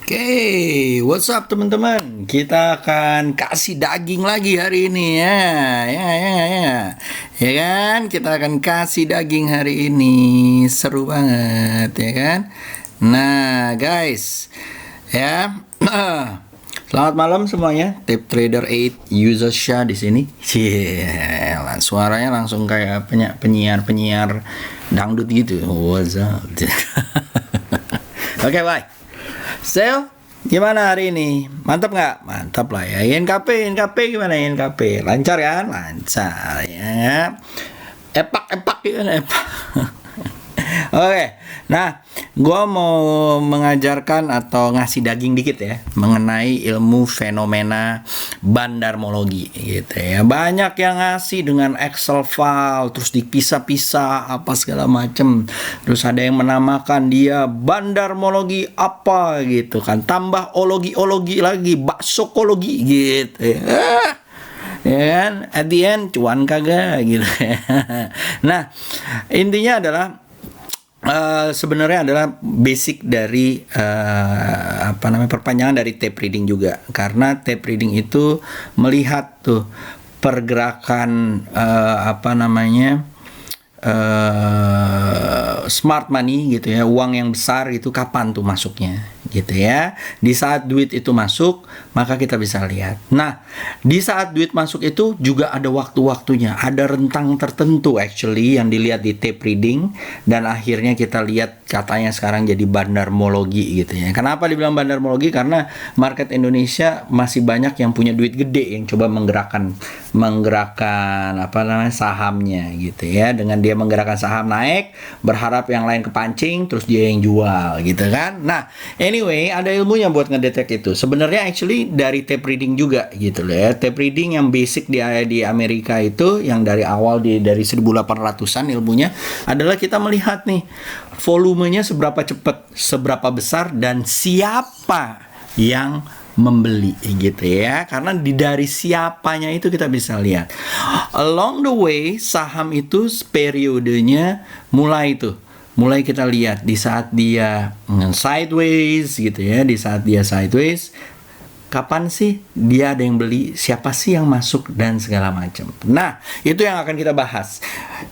Oke, what's up teman-teman? Kita akan kasih daging lagi hari ini ya. Ya kan? Kita akan kasih daging hari ini. Seru banget ya kan? Nah, guys. Ya. Selamat malam semuanya. Tip Trader 8 User Shah di sini. Suaranya langsung kayak penyiar dangdut gitu. What's up? Oke, bye. Sel, gimana hari ini? Mantap nggak? Mantap lah ya. INKP gimana INKP? Lancar kan? Lancar ya. Epak gimana epak? Oke, nah, gue mau mengajarkan atau ngasih daging dikit ya mengenai ilmu fenomena bandarmologi gitu ya. Banyak yang ngasih dengan Excel file, terus dipisah-pisah apa segala macem. Terus ada yang menamakan dia bandarmologi apa gitu kan. Tambah ologi lagi, baksokologi gitu ya. Ya kan, at the end cuan kagak gitu ya. Nah, intinya adalah sebenarnya adalah basic dari perpanjangan dari tape reading juga, karena tape reading itu melihat tuh pergerakan smart money gitu ya, uang yang besar itu kapan tuh masuknya gitu ya. Di saat duit itu masuk, maka kita bisa lihat. Nah, di saat duit masuk itu juga ada waktu-waktunya, ada rentang tertentu actually yang dilihat di tape reading, dan akhirnya kita lihat katanya sekarang jadi bandarmologi gitu ya. Kenapa dibilang bandarmologi? Karena market Indonesia masih banyak yang punya duit gede yang coba menggerakkan sahamnya gitu ya. Dengan dia menggerakkan saham naik, berharap yang lain kepancing, terus dia yang jual gitu kan. Nah, anyway, ada ilmunya buat ngedetek itu. Sebenarnya actually dari tape reading juga gitu loh ya. Tape reading yang basic di Amerika itu, yang dari awal dari 1800-an ilmunya adalah kita melihat nih volumenya seberapa cepat, seberapa besar, dan siapa yang membeli gitu ya. Karena dari siapanya itu kita bisa lihat. Along the way, saham itu periodenya mulai kita lihat di saat dia sideways gitu ya. Di saat dia sideways, kapan sih dia ada yang beli, siapa sih yang masuk, dan segala macam. Nah, itu yang akan kita bahas.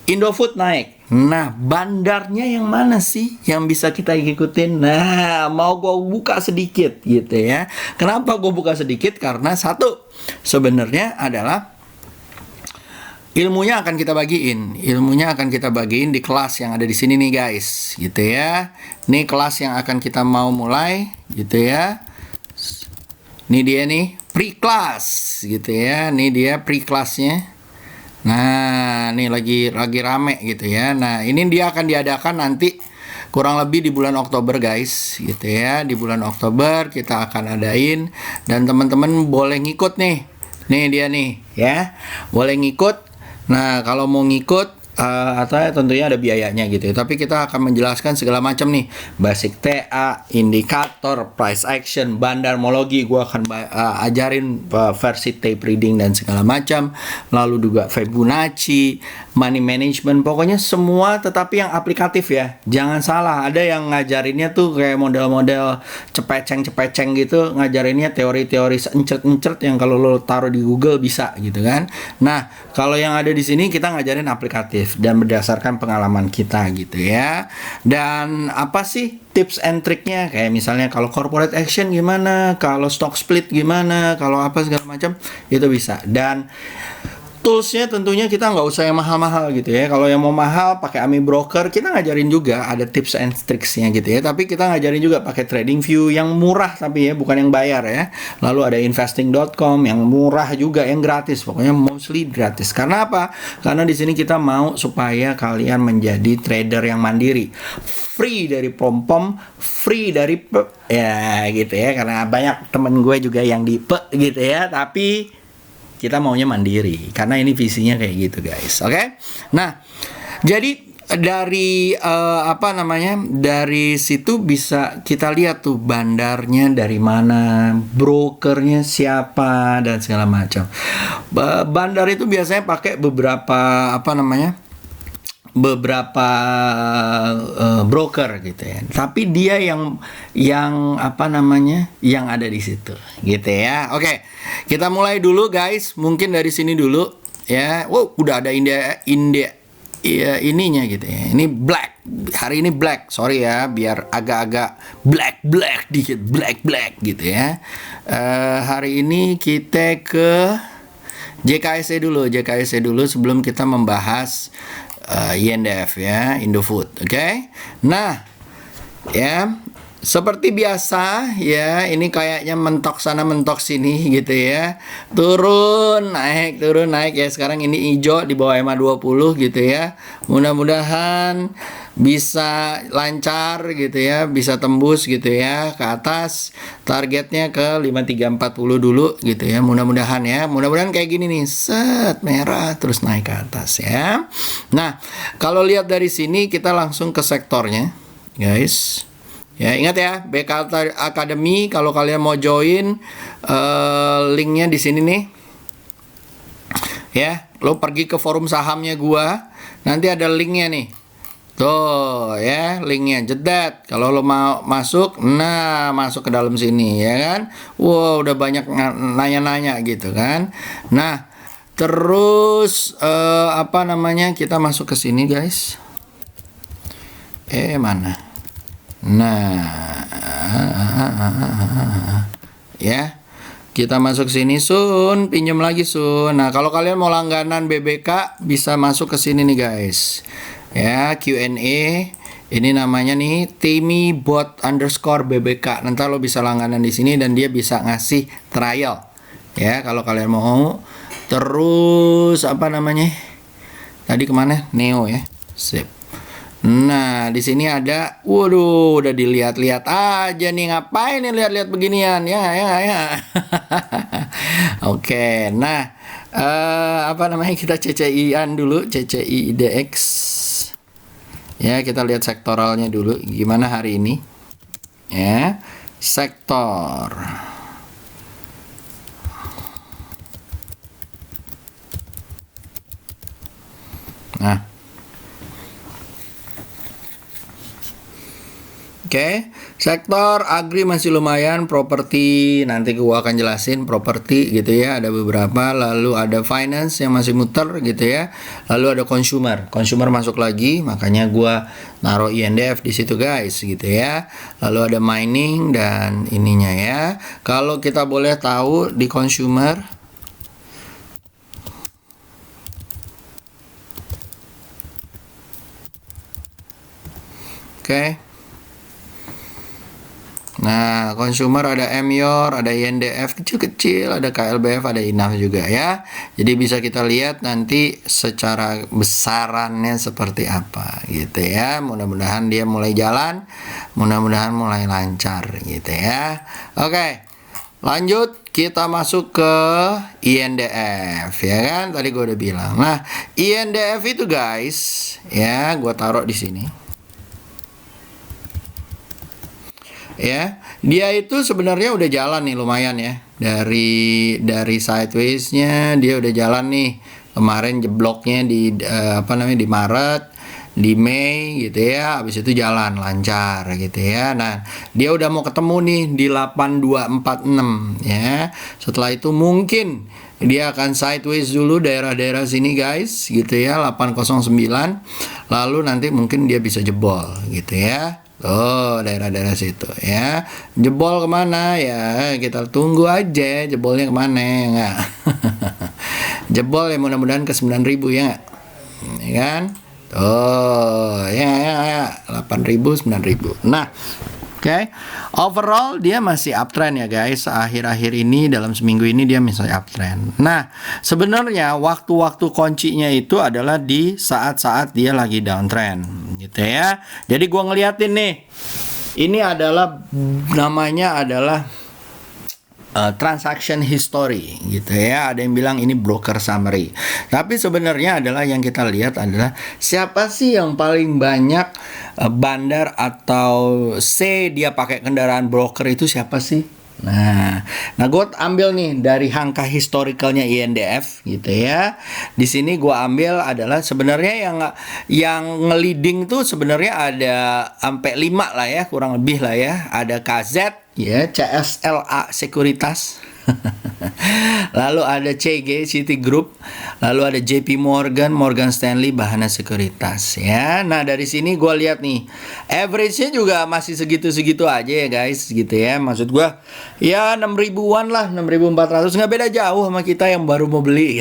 Indofood naik. Nah, bandarnya yang mana sih yang bisa kita ikutin? Nah, mau gue buka sedikit gitu ya. Kenapa gue buka sedikit? Karena satu, sebenarnya adalah ilmunya akan kita bagiin. Ilmunya akan kita bagiin di kelas yang ada di sini nih guys, gitu ya. Ini kelas yang akan kita mau mulai, gitu ya. Ini dia nih pre-class gitu ya. Ini dia pre-classnya. Nah, ini lagi rame gitu ya. Nah, ini dia akan diadakan nanti kurang lebih di bulan Oktober guys, gitu ya. Di bulan Oktober kita akan adain, dan teman-teman boleh ngikut nih. Nih dia nih ya. Boleh ngikut. Nah, kalau mau ngikut atau tentunya ada biayanya gitu ya. Tapi kita akan menjelaskan segala macam nih, basic TA, indikator, price action, bandarmologi. Gua akan ajarin versi tape reading dan segala macam. Lalu juga Fibonacci, money management, pokoknya semua, tetapi yang aplikatif ya. Jangan salah, ada yang ngajarinnya tuh kayak model-model cepeceng gitu, ngajarinnya teori-teori encret-encret yang kalau lo taruh di Google bisa gitu kan. Nah, kalau yang ada di sini kita ngajarin aplikatif dan berdasarkan pengalaman kita gitu ya. Dan apa sih tips and triknya? Kayak misalnya kalau corporate action gimana, kalau stock split gimana, kalau apa segala macam, itu bisa. Dan toolsnya tentunya kita nggak usah yang mahal-mahal gitu ya. Kalau yang mau mahal pakai Ami Broker, kita ngajarin juga ada tips and tricksnya gitu ya. Tapi kita ngajarin juga pakai TradingView yang murah tapi ya, bukan yang bayar ya. Lalu ada investing.com yang murah juga, yang gratis. Pokoknya mostly gratis. Karena apa? Karena di sini kita mau supaya kalian menjadi trader yang mandiri. Free dari pom-pom, free dari ya gitu ya. Karena banyak temen gue juga yang di gitu ya. Tapi kita maunya mandiri, karena ini visinya kayak gitu guys. Oke? Nah, jadi dari dari situ bisa kita lihat tuh bandarnya dari mana, brokernya siapa, dan segala macam. Bandar itu biasanya pakai beberapa beberapa broker gitu ya. Tapi dia yang apa namanya? Yang ada di situ gitu ya. Oke. Kita mulai dulu guys. Mungkin dari sini dulu ya. Wow, udah ada India ya, ininya gitu ya. Ini black. Hari ini black. Sorry ya, biar agak-agak black dikit, black gitu ya. Hari ini kita ke JKSE dulu sebelum kita membahas INDF ya, Indofood. Oke. Nah, ya seperti biasa ya, ini kayaknya mentok sana mentok sini gitu ya. Turun naik ya. Sekarang ini hijau di bawah EMA 20 gitu ya. Mudah-mudahan bisa lancar gitu ya, bisa tembus gitu ya ke atas. Targetnya ke 5340 dulu gitu ya. Mudah-mudahan ya. Mudah-mudahan kayak gini nih. Set merah terus naik ke atas ya. Nah, kalau lihat dari sini kita langsung ke sektornya, guys. Ya, ingat ya, BK Academy kalau kalian mau join, linknya di sini nih. Ya, lo pergi ke forum sahamnya gua, nanti ada linknya nih. Tuh ya, linknya jedat. Kalau lo mau masuk, nah masuk ke dalam sini ya kan. Wow, udah banyak nanya-nanya gitu kan. Nah, terus apa namanya? Kita masuk ke sini, guys. Mana? Nah, ya, kita masuk sini Sun, pinjam lagi Sun. Nah, kalau kalian mau langganan BBK bisa masuk ke sini nih guys. Ya, Q&A. Ini namanya nih timibot_BBK. Nanti lo bisa langganan di sini dan dia bisa ngasih trial. Ya, kalau kalian mau. Terus apa namanya? Tadi kemana? Neo ya. Sip. Nah, di sini ada, waduh, udah dilihat-lihat aja nih, ngapain nih lihat-lihat beginian ya. Oke, nah, apa namanya, kita CCI-an dulu, CCI IDX. Ya, kita lihat sektoralnya dulu, gimana hari ini. Ya, sektor. Nah. Oke, sektor agri masih lumayan, properti nanti gua akan jelasin properti gitu ya, ada beberapa, lalu ada finance yang masih muter gitu ya, lalu ada consumer masuk lagi, makanya gua naruh INDF di situ guys gitu ya, lalu ada mining dan ininya ya. Kalau kita boleh tahu di consumer, oke. Nah, consumer ada Emyor, ada INDF kecil-kecil, ada KLBF, ada INAF juga ya. Jadi bisa kita lihat nanti secara besarannya seperti apa gitu ya. Mudah-mudahan dia mulai jalan, mudah-mudahan mulai lancar gitu ya. Oke, lanjut kita masuk ke INDF ya kan. Tadi gue udah bilang. Nah, INDF itu guys ya, gue taruh di sini. Ya, dia itu sebenarnya udah jalan nih lumayan ya, dari sideways-nya dia udah jalan nih. Kemarin jebloknya di di Maret, di Mei gitu ya, habis itu jalan lancar gitu ya. Nah, dia udah mau ketemu nih di 8246 ya. Setelah itu mungkin dia akan sideways dulu daerah-daerah sini guys gitu ya, 809, lalu nanti mungkin dia bisa jebol gitu ya. Oh, daerah-daerah situ ya. Jebol kemana ya? Kita tunggu aja jebolnya kemana ya nggak? Jebol ya mudah-mudahan ke 9.000 ya nggak? Ya kan? Oh, ya 8.000, 9.000. Nah, oke. Overall dia masih uptrend ya guys. Akhir-akhir ini dalam seminggu ini dia masih uptrend. Nah, sebenarnya waktu-waktu kuncinya itu adalah di saat-saat dia lagi downtrend gitu ya. Jadi gua ngeliatin nih. Ini adalah namanya adalah transaction history gitu ya. Ada yang bilang ini broker summary. Tapi sebenarnya adalah yang kita lihat adalah siapa sih yang paling banyak bandar atau dia pakai kendaraan broker itu siapa sih? Nah gue ambil nih dari angka historicalnya INDF gitu ya. Di sini gue ambil adalah sebenarnya yang ngeliding tuh sebenarnya ada sampai 5 lah ya, kurang lebih lah ya. Ada KZ ya, CSLA Sekuritas. Lalu ada CG Citigroup, lalu ada JP Morgan, Morgan Stanley, Bahana Sekuritas ya. Nah dari sini gue lihat nih, average-nya juga masih segitu-segitu aja ya guys, gitu ya. Maksud gue ya 6.000-an lah, 6.400, nggak beda jauh sama kita yang baru mau beli.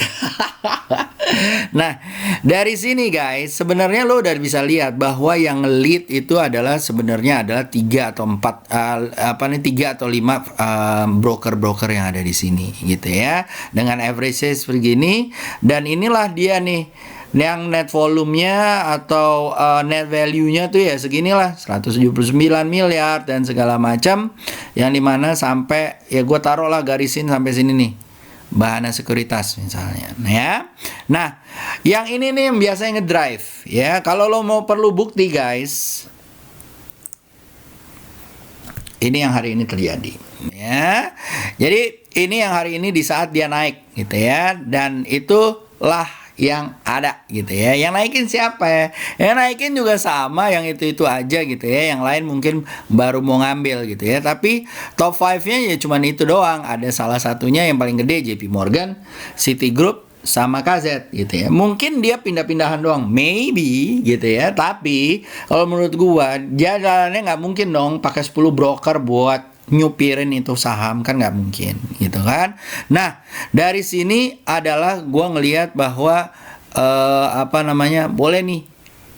Nah dari sini guys, sebenarnya lo udah bisa lihat bahwa yang lead itu adalah sebenarnya adalah 3 atau 4 3 atau 5 broker-broker yang ada di sini gitu ya, dengan average seperti ini. Dan inilah dia nih yang net volumenya atau net value-nya tuh ya seginilah, 179 miliar dan segala macam, yang dimana sampai ya gue taruh lah garisin sampai sini nih, Bahana Sekuritas misalnya. Nah, yang ini nih yang biasanya ngedrive ya. Kalau lo mau perlu bukti guys, ini yang hari ini terjadi ya. Jadi ini yang hari ini di saat dia naik gitu ya, dan itulah yang ada gitu ya. Yang naikin siapa ya? Yang naikin juga sama, yang itu aja gitu ya. Yang lain mungkin baru mau ngambil gitu ya. Tapi top 5-nya ya cuman itu doang. Ada salah satunya yang paling gede, JP Morgan, Citigroup, sama KZ gitu ya. Mungkin dia pindah-pindahan doang, maybe gitu ya. Tapi kalau menurut gua jalannya nggak mungkin dong pakai 10 broker buat nyupirin itu saham, kan nggak mungkin gitu kan. Nah dari sini adalah gua ngelihat bahwa boleh nih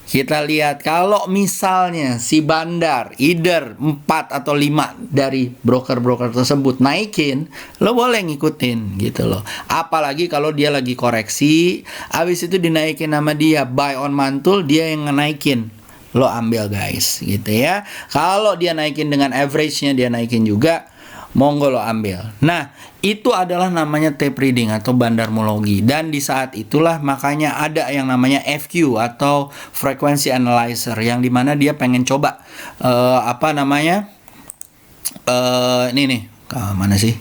kita lihat kalau misalnya si Bandar either 4 atau 5 dari broker-broker tersebut naikin, lo boleh ngikutin gitu loh. Apalagi kalau dia lagi koreksi, habis itu dinaikin sama dia, buy on mantul, dia yang ngenaikin, lo ambil guys gitu ya. Kalau dia naikin dengan average-nya dia naikin juga, monggo lo ambil. Nah itu adalah namanya tape reading atau bandarmologi. Dan di saat itulah makanya ada yang namanya FQ atau frequency analyzer, yang dimana dia pengen coba ini nih, mana sih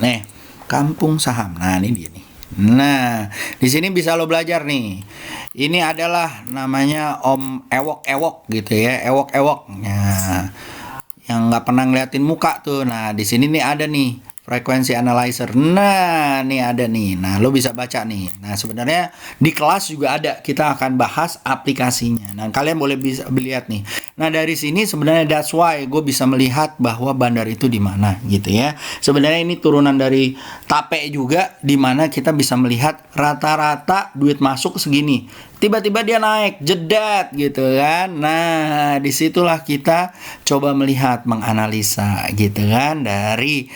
nih, kampung saham. Nah ini dia nih. Nah di sini bisa lo belajar nih. Ini adalah namanya Om Ewok gitu ya, Ewok. Nah yang nggak pernah ngeliatin muka tuh. Nah di sini nih ada nih frequency analyzer. Nah nih ada nih. Nah lo bisa baca nih. Nah sebenarnya di kelas juga ada, kita akan bahas aplikasinya. Nah kalian boleh bisa lihat nih. Nah dari sini sebenarnya that's why gue bisa melihat bahwa bandar itu di mana gitu ya. Sebenarnya ini turunan dari tape juga, di mana kita bisa melihat rata-rata duit masuk segini, tiba-tiba dia naik jedat gitu kan. Nah disitulah kita coba melihat, menganalisa gitu kan dari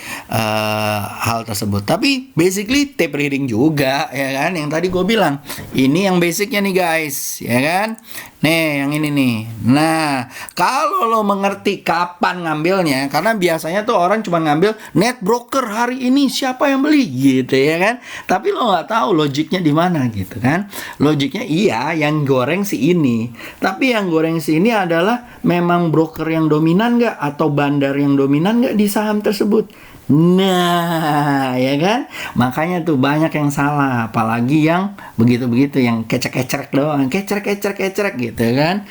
hal tersebut. Tapi basically tape reading juga ya kan, yang tadi gue bilang ini yang basicnya nih guys ya kan. Nih yang ini nih. Nah kalau lo mengerti kapan ngambilnya, karena biasanya tuh orang cuma ngambil net broker hari ini siapa yang beli gitu ya kan, tapi lo nggak tahu logiknya di mana gitu kan. Logiknya iya yang goreng si ini, tapi yang goreng si ini adalah memang broker yang dominan nggak atau bandar yang dominan nggak di saham tersebut. Nah ya kan, makanya tuh banyak yang salah, apalagi yang begitu-begitu, yang kecek-kecek doang, kecek gitu kan.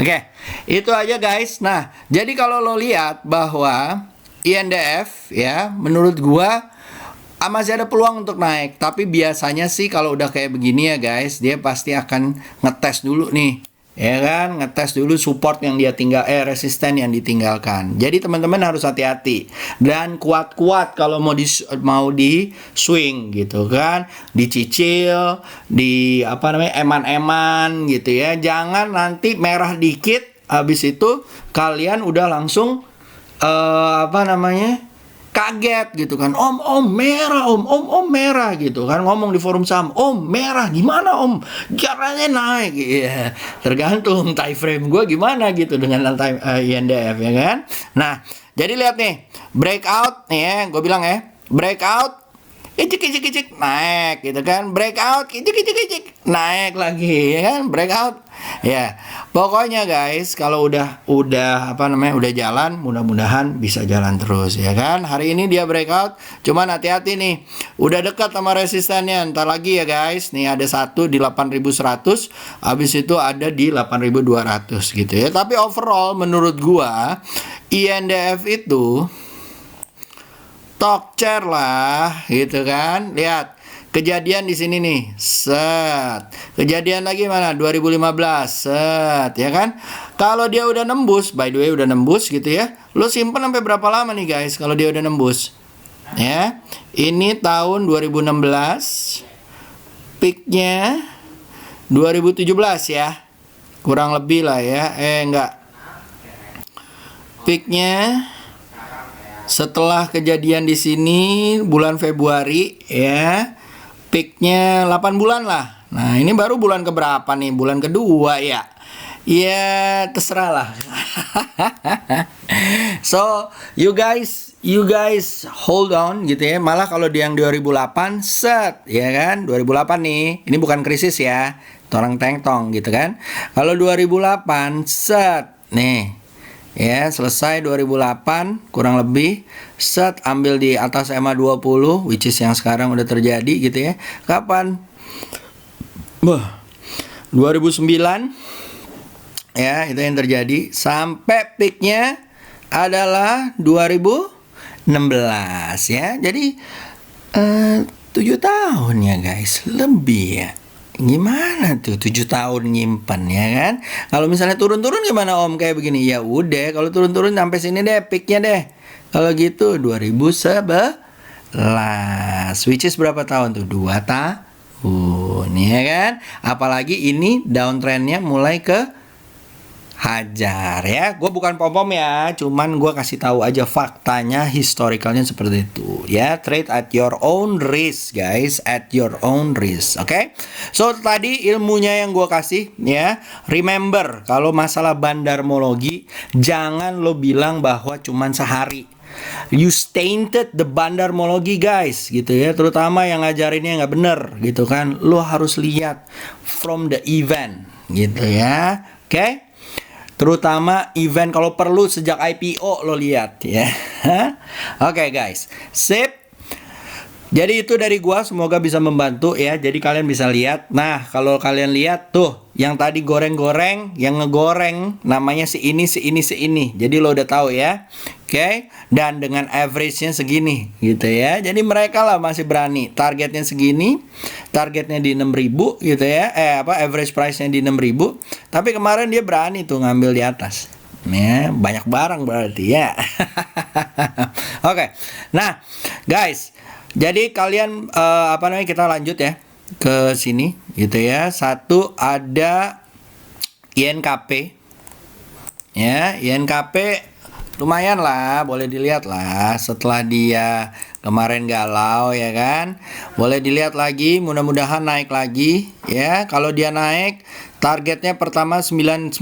Oke, itu aja guys. Nah jadi kalau lo lihat bahwa INDF ya, menurut gua masih ada peluang untuk naik. Tapi biasanya sih kalau udah kayak begini ya guys, dia pasti akan ngetes dulu nih ya kan, ngetes dulu support yang dia resisten yang ditinggalkan. Jadi teman-teman harus hati-hati dan kuat-kuat kalau mau di swing gitu kan, dicicil, eman-eman gitu ya. Jangan nanti merah dikit, habis itu kalian udah langsung kaget gitu kan, om merah, om merah gitu kan, ngomong di forum saham, om merah gimana om, caranya naik ya. Tergantung time frame gue gimana gitu dengan time INDF ya kan. Nah jadi lihat nih breakout nih ya, gue bilang ya breakout kicik, naik gitu kan. Breakout, kicik, naik lagi ya kan, breakout. Ya, pokoknya guys, kalau udah udah jalan, mudah-mudahan bisa jalan terus ya kan. Hari ini dia breakout, cuman hati-hati nih. Udah dekat sama resistannya. Ntar lagi ya guys. Nih ada satu di 8.100, habis itu ada di 8.200 gitu ya. Tapi overall menurut gua INDF itu talk chair lah gitu kan. Lihat kejadian di sini nih, set. Kejadian lagi mana? 2015, set, ya kan? Kalau dia udah nembus, by the way udah nembus gitu ya. Lo simpen sampai berapa lama nih guys kalau dia udah nembus? Ya. Ini tahun 2016. Peaknya 2017 ya. Kurang lebih lah ya. Enggak. Peaknya setelah kejadian di sini bulan Februari ya, peaknya 8 bulan lah. Nah ini baru bulan keberapa nih? Bulan kedua ya. Ya terserah lah. So you guys hold on gitu ya. Malah kalau di yang 2008 set ya kan, 2008 nih. Ini bukan krisis ya, torang teng-tong gitu kan. Kalau 2008 set nih ya, selesai 2008 kurang lebih, set, ambil di atas MA20 which is yang sekarang udah terjadi gitu ya. Kapan? 2009 ya, itu yang terjadi sampai peaknya adalah 2016 ya. Jadi 7 tahun ya guys, lebih ya. Gimana tuh 7 tahun nyimpen ya kan? Kalau misalnya turun-turun gimana Om kayak begini? Ya udah, kalau turun-turun sampai sini deh peaknya deh. Kalau gitu 2011, which is berapa tahun tuh? 2 tahun ya kan? Apalagi ini downtrendnya mulai ke hajar ya. Gue bukan pom-pom ya, cuman gue kasih tahu aja faktanya, historicalnya seperti itu ya. Trade at your own risk guys, at your own risk. Oke. So tadi ilmunya yang gue kasih ya. Remember, kalau masalah bandarmologi jangan lo bilang bahwa cuman sehari. You tainted the bandarmologi guys gitu ya. Terutama yang ngajarinnya nggak bener gitu kan. Lo harus lihat from the event gitu ya. Oke. Terutama event kalau perlu sejak IPO lo lihat ya. Oke guys, sip. Jadi itu dari gua, semoga bisa membantu ya. Jadi kalian bisa lihat. Nah, kalau kalian lihat tuh yang tadi goreng-goreng, yang ngegoreng namanya si ini. Jadi lo udah tahu ya. Oke, dan dengan average-nya segini gitu ya. Jadi mereka lah masih berani. Targetnya segini, targetnya di 6.000 gitu ya. Average price-nya di 6.000. Tapi kemarin dia berani tuh ngambil di atas. Ya, banyak barang berarti ya. Oke. Nah, guys, jadi kalian kita lanjut ya ke sini gitu ya. Satu ada INKP. Ya, INKP lumayan lah, boleh dilihat lah setelah dia kemarin galau ya kan. Boleh dilihat lagi, mudah-mudahan naik lagi ya. Kalau dia naik, targetnya pertama 992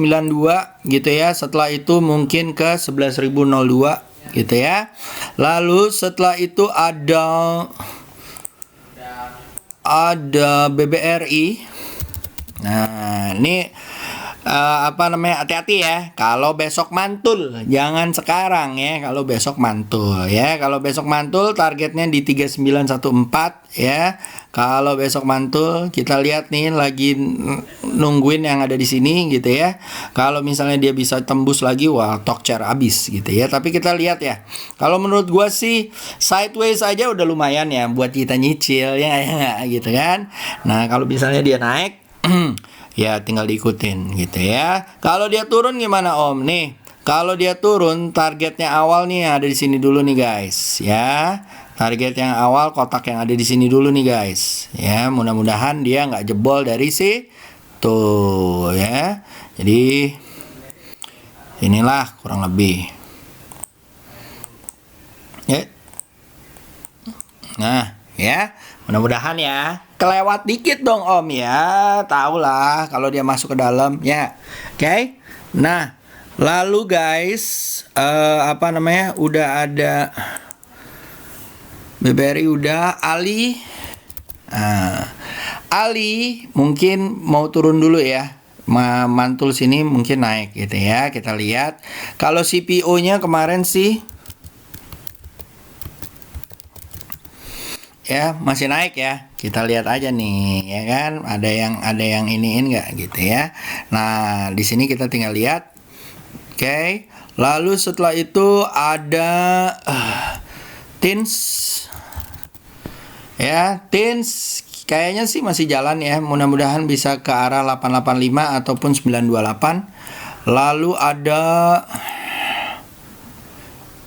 gitu ya. Setelah itu mungkin ke 11.002 gitu ya. Lalu setelah itu ada BBRI. Nah, ini hati-hati ya. Kalau besok mantul, jangan sekarang ya. Kalau besok mantul ya. Kalau besok mantul targetnya di 3914 ya. Kalau besok mantul, kita lihat nih lagi nungguin yang ada di sini gitu ya. Kalau misalnya dia bisa tembus lagi, wah talk chair abis gitu ya. Tapi kita lihat ya. Kalau menurut gua sih sideways aja udah lumayan ya buat kita nyicil ya gitu kan. Nah, kalau misalnya dia naik ya tinggal diikutin gitu ya. Kalau dia turun gimana Om? Nih, kalau dia turun targetnya awal nih ada di sini dulu nih guys ya. Target yang awal kotak yang ada di sini dulu nih guys ya. Mudah-mudahan dia nggak jebol dari situ ya. Jadi inilah kurang lebih ya. Nah ya, mudah-mudahan ya. Kelewat dikit dong Om ya. Tahu lah kalau dia masuk ke dalam ya. Oke. Nah, lalu guys, udah ada BBRI udah. Ali. Nah, Ali mungkin mau turun dulu ya. Mantul sini mungkin naik gitu ya. Kita lihat. Kalau CPO-nya kemarin sih ya masih naik ya. Kita lihat aja nih ya kan. Ada yang iniin nggak gitu ya. Nah, di sini kita tinggal lihat. Oke. Lalu setelah itu ada Tins. Ya, Tins kayaknya sih masih jalan ya. Mudah-mudahan bisa ke arah 885 ataupun 928. Lalu ada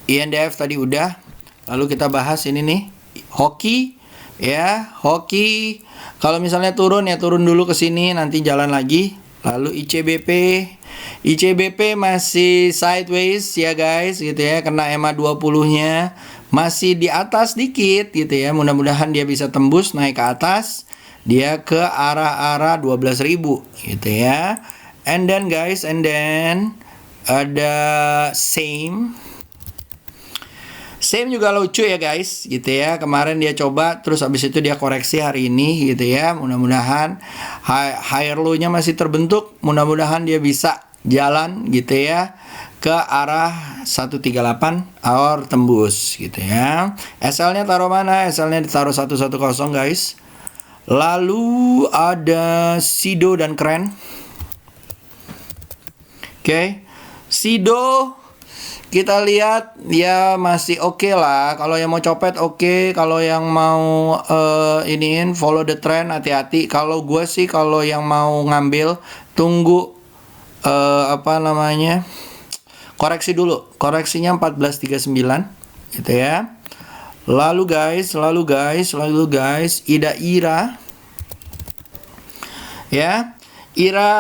INDF tadi udah. Lalu kita bahas ini nih, hoki ya, hoki. Kalau misalnya turun ya turun dulu ke sini, nanti jalan lagi. Lalu ICBP. ICBP masih sideways ya guys gitu ya, kena EMA 20-nya. Masih di atas dikit gitu ya. Mudah-mudahan dia bisa tembus naik ke atas. Dia ke arah-arah 12.000 gitu ya. And then guys, ada same juga lucu ya guys gitu ya. Kemarin dia coba terus habis itu dia koreksi hari ini gitu ya. Mudah-mudahan higher low-nya masih terbentuk. Mudah-mudahan dia bisa jalan gitu ya ke arah 138 or tembus gitu ya. SL-nya taruh mana? SL-nya ditaruh 110 guys. Lalu ada Sido dan Kren. Oke. Sido kita lihat ya masih oke lah. Kalau yang mau copet oke. Kalau yang mau iniin follow the trend hati-hati. Kalau gue sih kalau yang mau ngambil tunggu koreksi dulu. Koreksinya 1439 gitu ya. Lalu guys, Ira ya. Ira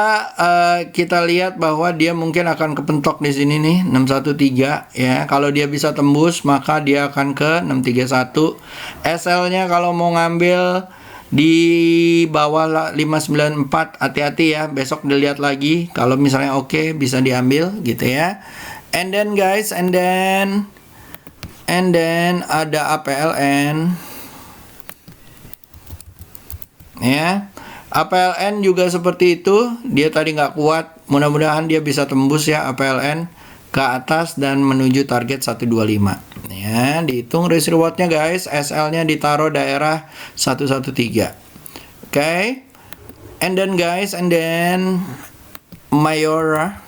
kita lihat bahwa dia mungkin akan kepentok di sini nih 613 ya. Kalau dia bisa tembus maka dia akan ke 631. SL-nya kalau mau ngambil di bawah 594 hati-hati ya. Besok dilihat lagi. Kalau misalnya oke bisa diambil gitu ya. And then guys, and then ada APLN ya. APLN juga seperti itu. Dia tadi nggak kuat. Mudah-mudahan dia bisa tembus ya APLN ke atas dan menuju target 125 ya. Dihitung risk rewardnya guys. SL-nya ditaruh daerah 113. Oke. And then guys, Mayora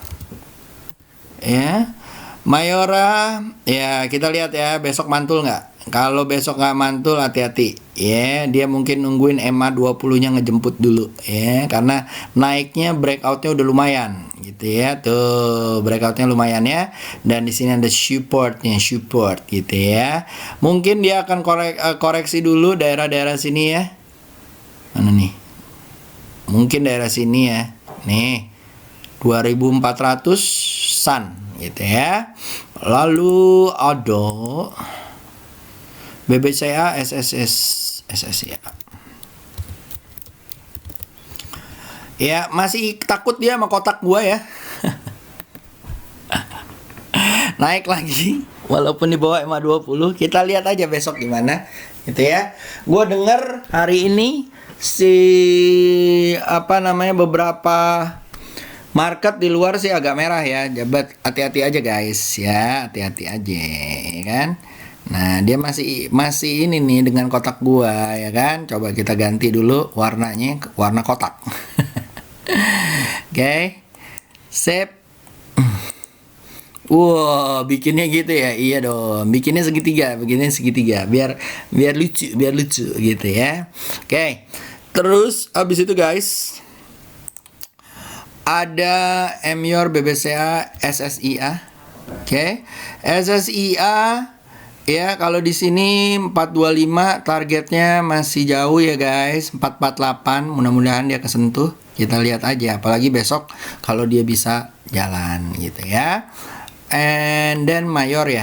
ya. Mayora ya, kita lihat ya besok mantul nggak. Kalau besok nggak mantul hati-hati ya. Dia mungkin nungguin EMA 20-nya ngejemput dulu ya, karena naiknya breakoutnya udah lumayan gitu ya. Tuh breakoutnya lumayan ya. Dan di sini ada support gitu ya. Mungkin dia akan koreksi dulu daerah-daerah sini ya. Mana nih? Mungkin daerah sini ya. Nih 2400-an gitu ya. Lalu ada BBCA, SSI ya. Masih takut dia sama kotak gua ya. Naik lagi walaupun di bawah EMA 20. Kita lihat aja besok gimana gitu ya. Gua denger hari ini beberapa market di luar sih agak merah ya. Jabat hati-hati aja guys ya, hati-hati aja ya kan. Nah, dia masih ini nih dengan kotak gua ya kan. Coba kita ganti dulu warnanya ke warna kotak. Oke. Sip. Wow, bikinnya gitu ya. Iya dong. Bikinnya segitiga. Biar lucu gitu ya. Oke. Terus abis itu guys, ada Emior, BBCA, SSIA. Oke. SSIA ya, kalau di sini 425 targetnya masih jauh ya guys. 448, mudah-mudahan dia kesentuh. Kita lihat aja, apalagi besok kalau dia bisa jalan gitu ya. And then Mayora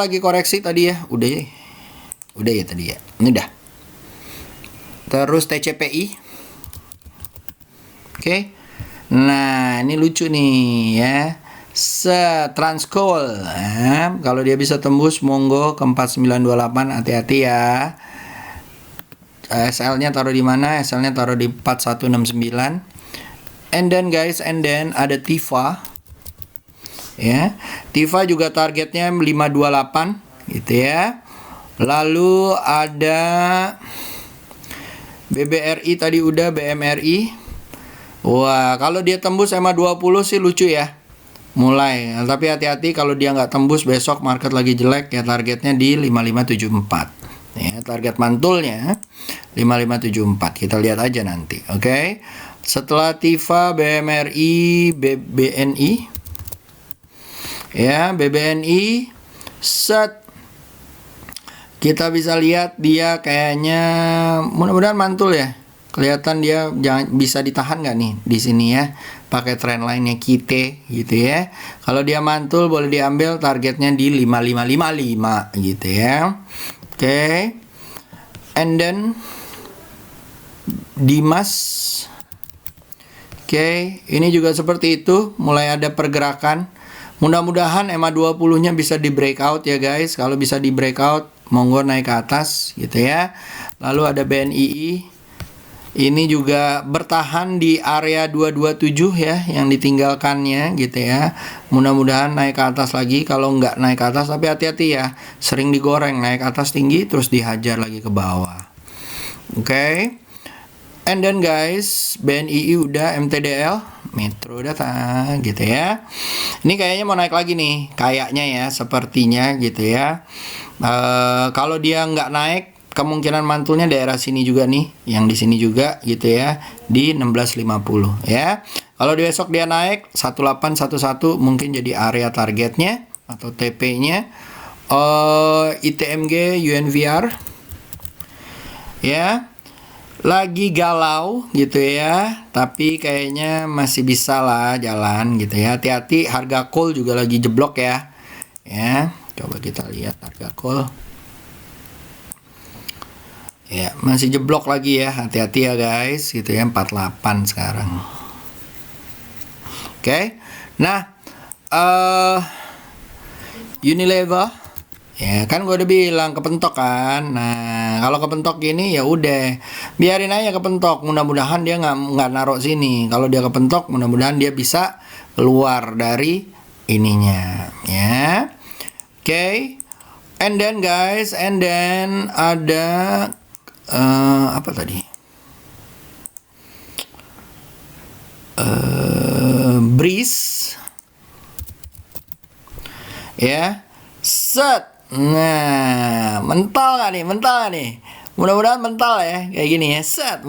lagi koreksi tadi ya. Udah ya tadi ya. Ini udah. Terus TCPI. Oke. Nah, ini lucu nih ya. Transcol. Nah, kalau dia bisa tembus monggo ke 4928, hati-hati ya. SL-nya taruh di mana? SL-nya taruh di 4169. And then guys, ada Tifa. Ya. Tifa juga targetnya 528 gitu ya. Lalu ada BBRI tadi udah, BMRI. Wah, kalau dia tembus EMA 20 sih lucu ya. Mulai, tapi hati-hati kalau dia nggak tembus besok market lagi jelek ya, targetnya di 5574 ya, target mantulnya 5574, kita lihat aja nanti. Oke. Setelah Tifa, BMRI, BNI ya, BBNI set kita bisa lihat dia kayaknya mudah-mudahan mantul ya. Kelihatan dia bisa ditahan nggak nih di sini ya, pakai trend line-nya kita gitu ya. Kalau dia mantul boleh diambil, targetnya di 5555 gitu ya. Oke. And then Dimas. Oke, ini juga seperti itu, mulai ada pergerakan. Mudah-mudahan EMA 20-nya bisa di breakout ya guys. Kalau bisa di breakout, monggo naik ke atas gitu ya. Lalu ada BNII. Ini juga bertahan di area 227 ya, yang ditinggalkannya gitu ya. Mudah-mudahan naik ke atas lagi. Kalau nggak naik ke atas, tapi hati-hati ya, sering digoreng, naik ke atas tinggi terus dihajar lagi ke bawah. Oke. And then guys, BNII udah, MTDL, Metro Data gitu ya. Ini kayaknya mau naik lagi nih, kayaknya ya, sepertinya gitu ya. Kalau dia nggak naik, kemungkinan mantulnya daerah sini juga nih, yang di sini juga gitu ya, di 1650 ya. Kalau besok dia naik 1811 mungkin jadi area targetnya atau TP-nya. ITMG, UNVR ya, lagi galau gitu ya, tapi kayaknya masih bisa lah jalan gitu ya. Hati-hati, harga coal juga lagi jeblok ya. Ya, coba kita lihat harga coal. Ya, masih jeblok lagi ya. Hati-hati ya guys, gitu ya, 48 sekarang. Oke. Nah, Unilever ya kan gue udah bilang kepentok kan. Nah, kalau kepentok gini ya udah biarin aja kepentok. Mudah-mudahan dia nggak naruh sini. Kalau dia kepentok, mudah-mudahan dia bisa keluar dari ininya ya. Oke. And then guys, ada apa tadi? Breeze ya, set. Nah, mental gak nih? Mudah-mudahan mental ya, kayak gini ya, set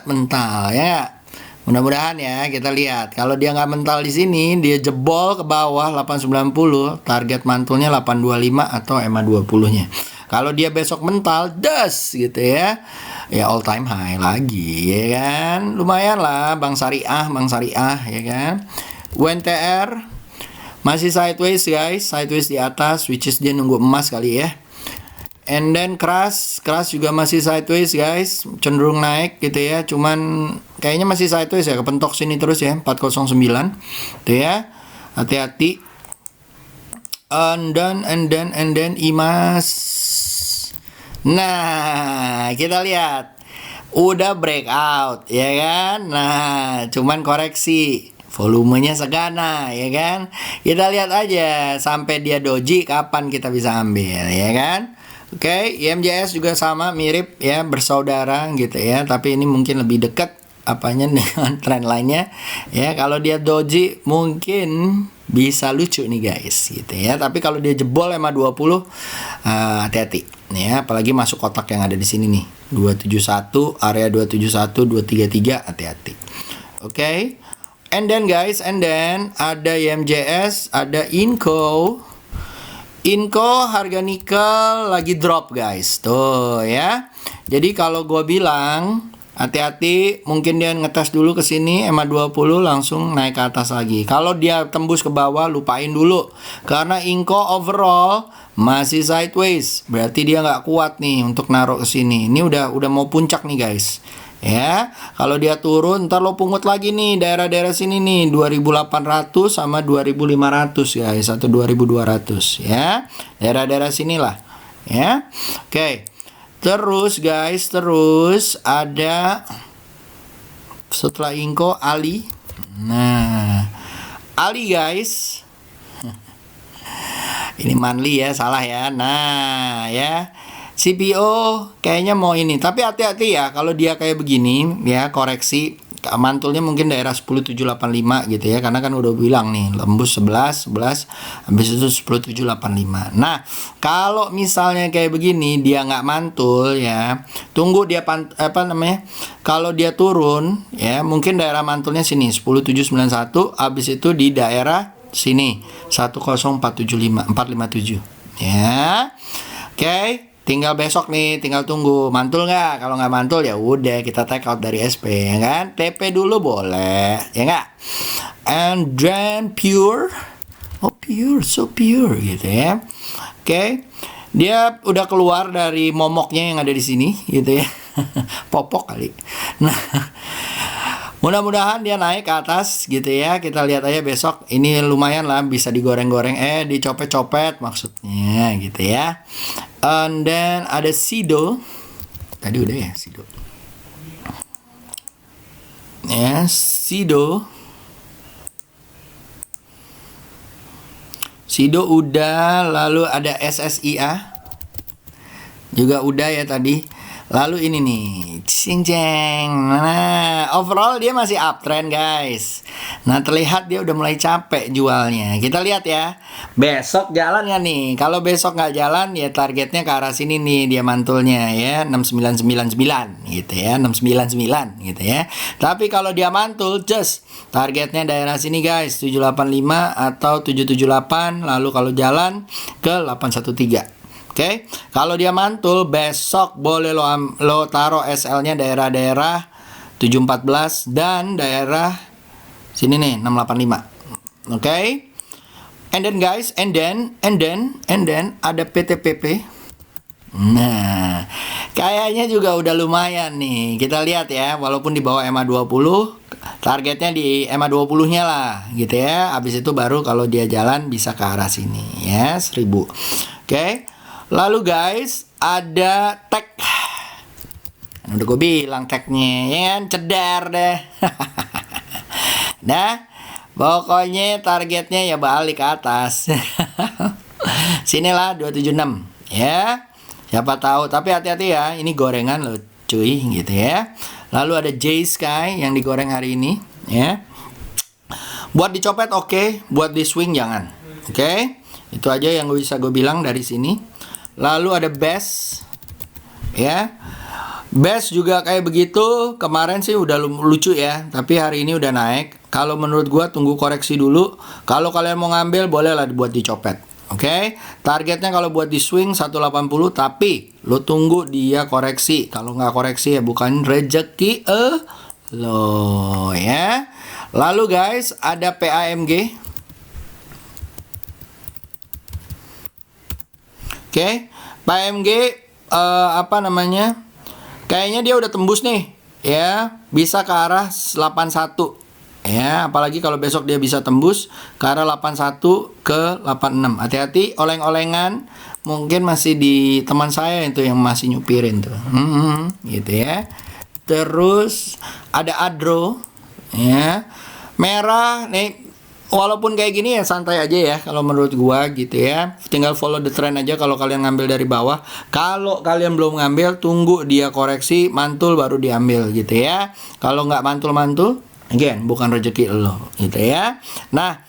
mental ya. Mudah-mudahan ya, kita lihat. Kalau dia nggak mental di sini, dia jebol ke bawah 890, target mantulnya 825 atau EMA 20-nya. Kalau dia besok mental, gitu ya. Ya all time high lagi, ya kan? Lumayan lah, Bank Syariah ya kan? UNTR masih sideways guys, sideways di atas, which is dia nunggu emas kali ya. And then Crash juga masih sideways guys, cenderung naik gitu ya, cuman kayaknya masih sideways ya, kepentok sini terus ya, 409 tuh ya, hati-hati. And then IMAS. Nah, kita lihat udah breakout ya kan. Nah, cuman koreksi, volumenya segana ya kan. Kita lihat aja sampai dia doji kapan kita bisa ambil ya kan. Oke, IMJS juga sama, mirip ya, bersaudara gitu ya, tapi ini mungkin lebih dekat apanya dengan trend lainnya ya. Kalau dia doji mungkin bisa lucu nih guys gitu ya, tapi kalau dia jebol EMA 20 hati-hati ya, apalagi masuk kotak yang ada di sini nih, 271, area 271, 233, hati-hati. Oke. And then guys, ada IMJS, ada Inco harga nikel lagi drop guys, tuh ya. Jadi kalau gue bilang hati-hati, mungkin dia ngetes dulu ke sini EMA 20 langsung naik ke atas lagi. Kalau dia tembus ke bawah, lupain dulu, karena Inco overall masih sideways, berarti dia nggak kuat nih untuk naruh ke sini. Ini udah mau puncak nih guys Ya, kalau dia turun, ntar lo pungut lagi nih daerah-daerah sini nih 2.800 sama 2.500 guys, atau 2.200 ya. Daerah-daerah sinilah ya. Oke. Terus guys, terus ada setelah Inco Ali. Nah, Ali guys. Ini monthly ya, salah ya. Nah, ya. CPO kayaknya mau ini, tapi hati-hati ya kalau dia kayak begini ya, koreksi mantulnya mungkin daerah 10785 gitu ya, karena kan udah bilang nih lembus 11 habis itu 10785. Nah, kalau misalnya kayak begini dia nggak mantul ya, tunggu dia kalau dia turun ya, mungkin daerah mantulnya sini 10791, habis itu di daerah sini 10475 457 ya. Oke. Tinggal besok nih, tinggal tunggu mantul nggak. Kalau nggak mantul ya udah kita take out dari SP ya kan. TP dulu boleh ya nggak. And then pure, oh pure, so pure gitu ya. Oke, dia udah keluar dari momoknya yang ada di sini gitu ya. Popok kali. Nah, mudah-mudahan dia naik ke atas gitu ya. Kita lihat aja besok. Ini lumayan lah, bisa digoreng-goreng, dicopet-copet maksudnya gitu ya. And then ada Sido. Tadi udah ya Sido. Ya, Sido. Sido udah, lalu ada SSIA. Juga udah ya tadi. Lalu ini nih, cing-cing. Nah, overall dia masih uptrend guys. Nah, terlihat dia udah mulai capek jualnya. Kita lihat ya, besok jalan ya nih. Kalau besok nggak jalan ya targetnya ke arah sini nih, dia mantulnya ya 6999 gitu ya, 699 gitu ya. Tapi kalau dia mantul, just targetnya daerah sini guys, 785 atau 778. Lalu kalau jalan ke 813. Oke, kalau dia mantul besok boleh lo taruh SL-nya daerah-daerah 714 dan daerah sini nih 685. Oke. And then guys, and then ada PTPP. Nah, kayaknya juga udah lumayan nih. Kita lihat ya, walaupun di bawah EMA 20, targetnya di EMA 20-nya lah gitu ya. Habis itu baru kalau dia jalan bisa ke arah sini ya, 1000. Oke. Lalu guys, ada tag. Udah gue bilang tagnya ya kan, cedar deh. Nah, pokoknya targetnya ya balik ke atas. Sinilah 276 ya. Siapa tahu, tapi hati-hati ya, ini gorengan loh cuy gitu ya. Lalu ada J Sky yang digoreng hari ini ya. Buat dicopet oke, buat di swing jangan. Oke. Itu aja yang bisa gue bilang dari sini. Lalu ada Best ya. Best juga kayak begitu. Kemarin sih udah lucu ya, tapi hari ini udah naik. Kalau menurut gua tunggu koreksi dulu. Kalau kalian mau ngambil bolehlah buat dicopet. Oke. Targetnya kalau buat di swing 180, tapi lo tunggu dia koreksi. Kalau nggak koreksi ya bukan rezeki lo ya. Lalu guys, ada PAMG. Oke, PAMG apa namanya? Kayaknya dia udah tembus nih, ya, bisa ke arah 81. Ya, apalagi kalau besok dia bisa tembus ke arah 81 ke 86. Hati-hati, oleng-olengan mungkin masih di teman saya itu yang masih nyupirin tuh. Gitu ya. Terus ada Adro, ya. Merah nih. Walaupun kayak gini ya santai aja ya kalau menurut gua gitu ya. Tinggal follow the trend aja kalau kalian ngambil dari bawah. Kalau kalian belum ngambil, tunggu dia koreksi, mantul baru diambil gitu ya. Kalau nggak mantul-mantul, again bukan rezeki lo gitu ya. Nah,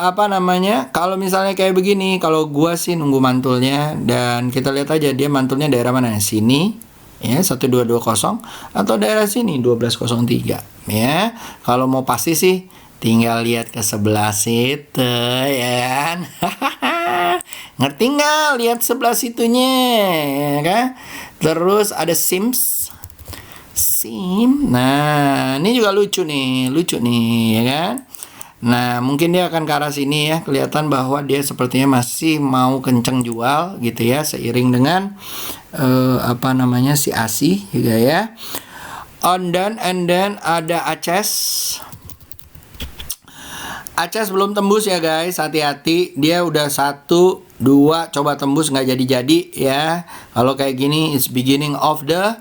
apa namanya? Kalau misalnya kayak begini, kalau gua sih nunggu mantulnya dan kita lihat aja dia mantulnya daerah mana? Sini ya 1220 atau daerah sini 1203 ya. Kalau mau pasti sih tinggal lihat ke sebelah situ ya kan. Ngerti nggak? Lihat sebelah situnya ya kan. Terus ada Sim. Nah, ini juga lucu nih ya kan. Nah, mungkin dia akan ke arah sini ya. Kelihatan bahwa dia sepertinya masih mau kenceng jual gitu ya, seiring dengan apa namanya si ASI juga ya. And then ada Aces. Aces belum tembus ya guys, hati-hati. Dia udah 1, 2 coba tembus nggak jadi-jadi ya. Kalau kayak gini, it's beginning of the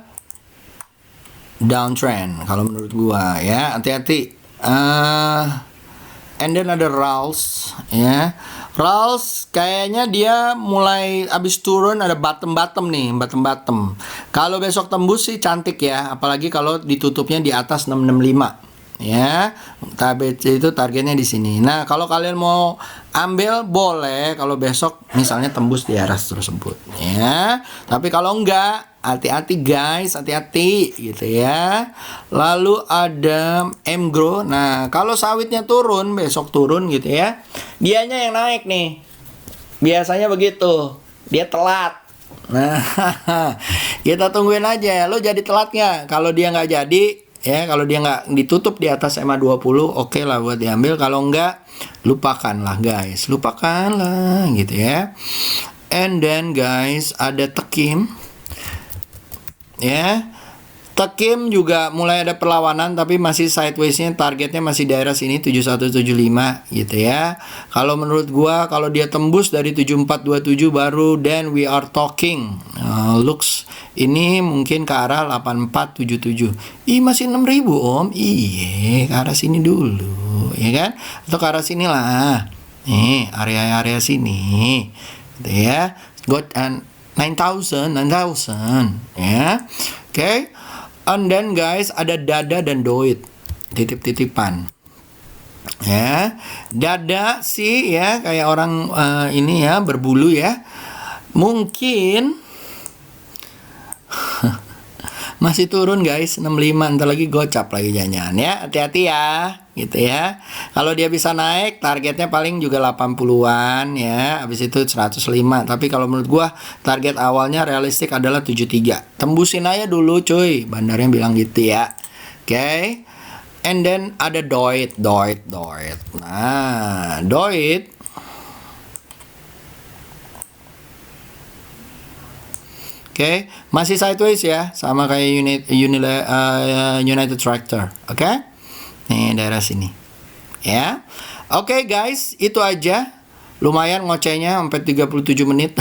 downtrend kalau menurut gua ya. Hati-hati. And then ada Rolls ya. Rolls kayaknya dia mulai abis turun ada bottom nih, bottom. Kalau besok tembus sih cantik ya, apalagi kalau ditutupnya di atas 665 ya. TBC itu targetnya di sini. Nah, kalau kalian mau ambil boleh kalau besok misalnya tembus di area tersebut ya. Tapi kalau enggak, hati-hati guys, hati-hati gitu ya. Lalu ada MGRO. Nah, kalau sawitnya turun, besok turun gitu ya. Dianya yang naik nih. Biasanya begitu. Dia telat. Nah, kita tungguin aja. Lo jadi telat nggak? Kalau dia nggak jadi, ya kalau dia nggak ditutup di atas MA20, oke lah buat diambil. Kalau nggak, lupakanlah guys. Lupakanlah gitu ya. And then guys, ada Tekim. Ya, Tekim juga mulai ada perlawanan tapi masih sideways-nya, targetnya masih daerah sini 7175 gitu ya. Kalau menurut gua kalau dia tembus dari 7427 baru then we are talking. Looks ini mungkin ke arah 8477. Masih 6000 Om. Iya, ke arah sini dulu ya kan? Atau ke arah sini lah. Nih, area-area sini. Gitu ya. Got 9,000 ya. Oke. And then guys ada Dada dan Doit, titip-titipan ya. Dada sih ya kayak orang ini ya berbulu ya, mungkin masih turun guys 65, ntar lagi gocap lagi jangan ya. Hati-hati ya gitu ya. Kalau dia bisa naik targetnya paling juga 80-an ya, habis itu 105. Tapi kalau menurut gua target awalnya realistik adalah 73. Tembusin aja dulu cuy, bandarnya bilang gitu ya. Oke. And then ada Doit. Nah, Doit masih sideways ya, sama kayak United Tractor. Oke, nih daerah sini ya. Oke guys, itu aja. Lumayan ngocehnya sampai 37 menit.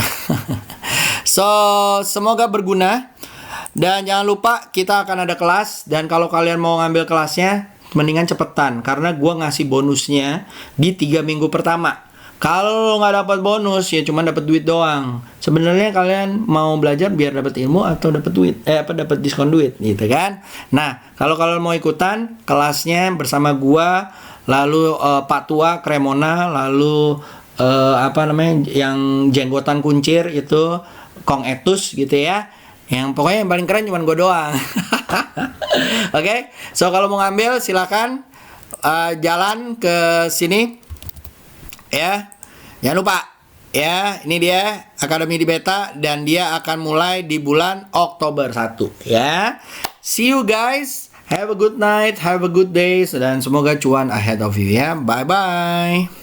So, semoga berguna. Dan jangan lupa kita akan ada kelas. Dan kalau kalian mau ngambil kelasnya, mendingan cepetan karena gua ngasih bonusnya di 3 minggu pertama. Kalau nggak dapat bonus ya cuma dapat duit doang. Sebenarnya kalian mau belajar biar dapat ilmu atau dapat duit, dapat diskon duit gitu kan. Nah, kalau kalian mau ikutan kelasnya bersama gua, lalu Pak Tua Cremona, lalu yang jenggotan kuncir itu Kong Etus gitu ya. Yang pokoknya yang paling keren cuma gua doang. Oke. So kalau mau ngambil silakan jalan ke sini. Ya, jangan lupa ya, ini dia Akademi di Beta dan dia akan mulai di bulan Oktober 1 ya. See you guys, have a good night, have a good day, dan semoga cuan ahead of you ya. Bye bye.